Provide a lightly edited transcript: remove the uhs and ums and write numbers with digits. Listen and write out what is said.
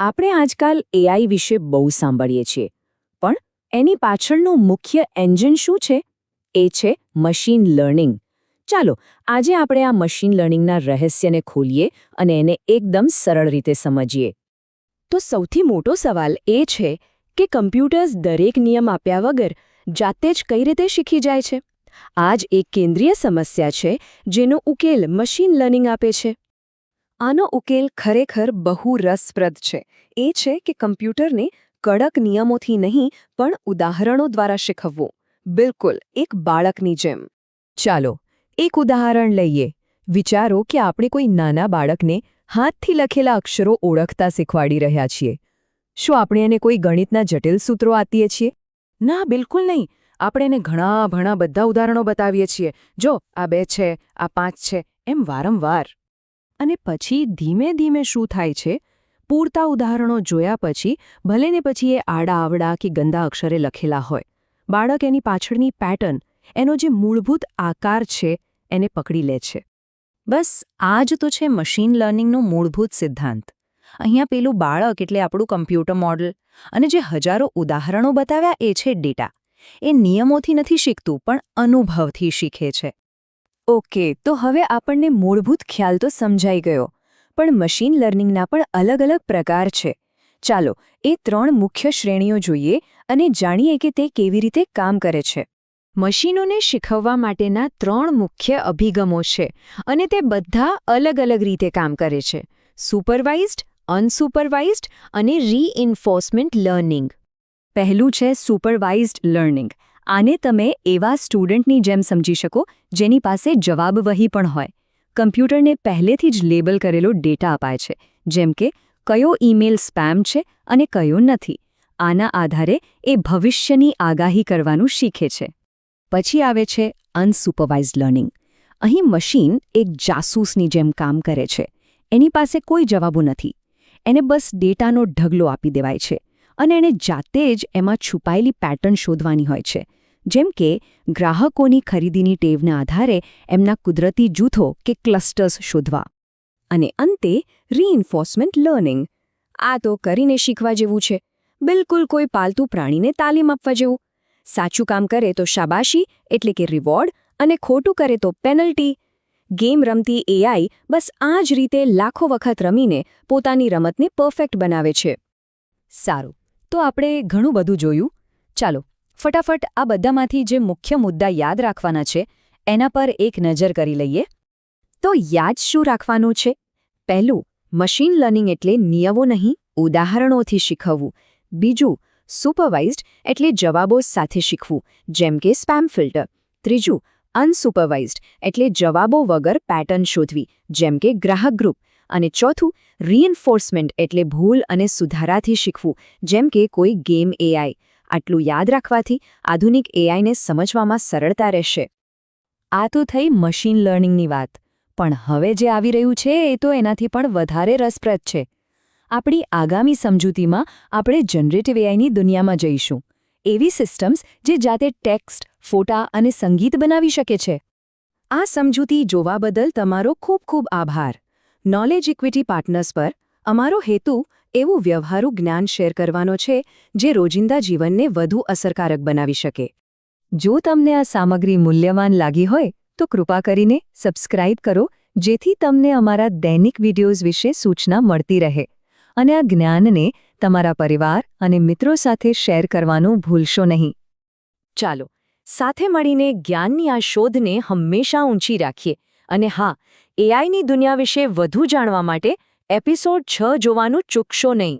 આપણે આજકાલ એઆઈ વિશે બહુ સાંભળીએ છીએ પણ એની પાછળનું મુખ્ય એન્જિન શું છે એ છે મશીન લર્નિંગ. ચાલો આજે આપણે આ મશીન લર્નિંગના રહસ્યને ખોલીએ અને એને એકદમ સરળ રીતે સમજીએ. તો સૌથી મોટો સવાલ એ છે કે કમ્પ્યુટર્સ દરેક નિયમ આપ્યા વગર જાતે જ કઈ રીતે શીખી જાય છે. આ જ એક કેન્દ્રીય સમસ્યા છે જેનો ઉકેલ મશીન લર્નિંગ આપે છે. આનો ઉકેલ ખરેખર બહુ રસપ્રદ છે. એ છે કે કમ્પ્યુટરને કડક નિયમોથી નહીં પણ ઉદાહરણો દ્વારા શીખવવું, બિલકુલ એક બાળકની જેમ. ચાલો એક ઉદાહરણ લઈએ. વિચારો કે આપણે કોઈ નાના બાળકને હાથથી લખેલા અક્ષરો ઓળખતા શીખવાડી રહ્યા છીએ. શું આપણે એને કોઈ ગણિતના જટિલ સૂત્રો આપીએ છીએ? ના, બિલકુલ નહીં. આપણે એને ઘણા બધા ઉદાહરણો બતાવીએ છીએ. જો આ 2 છે, આ 5 છે, એમ વારંવાર. અને પછી ધીમે ધીમે શું થાય છે, પૂરતા ઉદાહરણો જોયા પછી ભલે ને પછી એ આડા આવડા કે ગંદા અક્ષરે લખેલા હોય, બાળક એની પાછળની પેટર્ન, એનો જે મૂળભૂત આકાર છે એને પકડી લે છે. બસ આ જ તો છે મશીન લર્નિંગનો મૂળભૂત સિદ્ધાંત. અહીંયા પેલું બાળક એટલે આપણું કમ્પ્યુટર મોડલ, અને જે હજારો ઉદાહરણો બતાવ્યા એ છે ડેટા. એ નિયમોથી નથી શીખતું પણ અનુભવથી શીખે છે. ઓકે, તો હવે આપણને મૂળભૂત ખ્યાલ તો સમજાઈ ગયો, પણ મશીન લર્નિંગના પણ અલગ અલગ પ્રકાર છે. ચાલો એ 3 મુખ્ય શ્રેણીઓ જોઈએ અને જાણીએ કે તે કેવી રીતે કામ કરે છે. મશીનોને શીખવવા માટેના 3 મુખ્ય અભિગમો છે અને તે બધા અલગ અલગ રીતે કામ કરે છે: સુપરવાઇઝ્ડ, અનસુપરવાઇઝ્ડ અને રીઇન્ફોર્સમેન્ટ લર્નિંગ. પહેલું છે સુપરવાઇઝ્ડ લર્નિંગ. આને તમે એવા સ્ટુડન્ટની જેમ સમજી શકો જેની પાસે જવાબ વહી પણ હોય. કમ્પ્યુટરને પહેલેથી જ લેબલ કરેલો ડેટા અપાય છે, જેમ કે કયો ઈમેલ સ્પેમ છે અને કયો નથી. આના આધારે એ ભવિષ્યની આગાહી કરવાનું શીખે છે. પછી આવે છે અનસુપરવાઇઝ્ડ લર્નિંગ. અહીં મશીન એક જાસૂસની જેમ કામ કરે છે. એની પાસે કોઈ જવાબો નથી. એને બસ ડેટાનો ઢગલો આપી દેવાય છે અને એણે જાતે જ એમાં છુપાયેલી પેટર્ન શોધવાની હોય છે, જેમ કે ગ્રાહકોની ખરીદીની ટેવના આધારે એમના કુદરતી જૂથો કે ક્લસ્ટર્સ શોધવા. અને અંતે રીઇન્ફોર્સમેન્ટ લર્નિંગ. આ તો કરીને શીખવા જેવું છે, બિલકુલ કોઈ પાલતુ પ્રાણીને તાલીમ આપવા જેવું. સાચું કામ કરે તો શાબાશી એટલે કે રિવોર્ડ, અને ખોટું કરે તો પેનલ્ટી. ગેમ રમતી એઆઈ બસ આ જ રીતે લાખો વખત રમીને પોતાની રમતને પરફેક્ટ બનાવે છે. સારું, તો આપણે ઘણું બધું જોયું. ચાલો ફટાફટ આ બધામાંથી જે મુખ્ય મુદ્દા યાદ રાખવાના છે એના પર એક નજર કરી લઈએ. તો યાદ શું રાખવાનું છે? પહેલું, મશીન લર્નિંગ એટલે નિયમો નહીં, ઉદાહરણોથી શીખવવું. બીજું, સુપરવાઇઝ્ડ એટલે જવાબો સાથે શીખવું, જેમ કે સ્પેમ ફિલ્ટર. ત્રીજું, અનસુપરવાઇઝ્ડ એટલે જવાબો વગર પેટર્ન શોધવી, જેમ કે ગ્રાહક ગ્રુપ. અને ચોથું, રીઇન્ફોર્સમેન્ટ એટલે ભૂલ અને સુધારાથી શીખવું, જેમ કે કોઈ ગેમ એઆઈ. આટલું યાદ રાખવાથી આધુનિક એઆઈને સમજવામાં સરળતા રહેશે. આ તો થઈ મશીન લર્નિંગની વાત, પણ હવે જે આવી રહ્યું છે એ તો એનાથી પણ વધારે રસપ્રદ છે. આપણી આગામી સમજૂતીમાં આપણે જનરેટિવ એઆઈની દુનિયામાં જઈશું. એવી સિસ્ટમ્સ જે જાતે ટેક્સ્ટ, ફોટા અને સંગીત બનાવી શકે છે. આ સમજૂતી જોવા બદલ તમારો ખૂબ ખૂબ આભાર. નોલેજ ઇક્વિટી પાર્ટનર્સ પર અમારો હેતુ એવું વ્યવહારુ જ્ઞાન શેર કરવાનો છે જે રોજિંદા જીવનને વધુ અસરકારક બનાવી શકે. જો તમને આ સામગ્રી મૂલ્યવાન લાગી હોય તો કૃપા કરીને સબસ્ક્રાઇબ કરો, જેથી તમને અમારા દૈનિક વિડિયોઝ વિશે સૂચના મળતી રહે. અને આ જ્ઞાનને તમારા પરિવાર અને મિત્રો સાથે શેર કરવાનું ભૂલશો નહીં. ચાલો સાથે મળીને જ્ઞાનની આ શોધને હંમેશા ઊંચી રાખીએ. અને હા, એઆઈની દુનિયા વિશે વધુ જાણવા માટે એપિસોડ 6 જોવાનું ચૂકશો નહીં.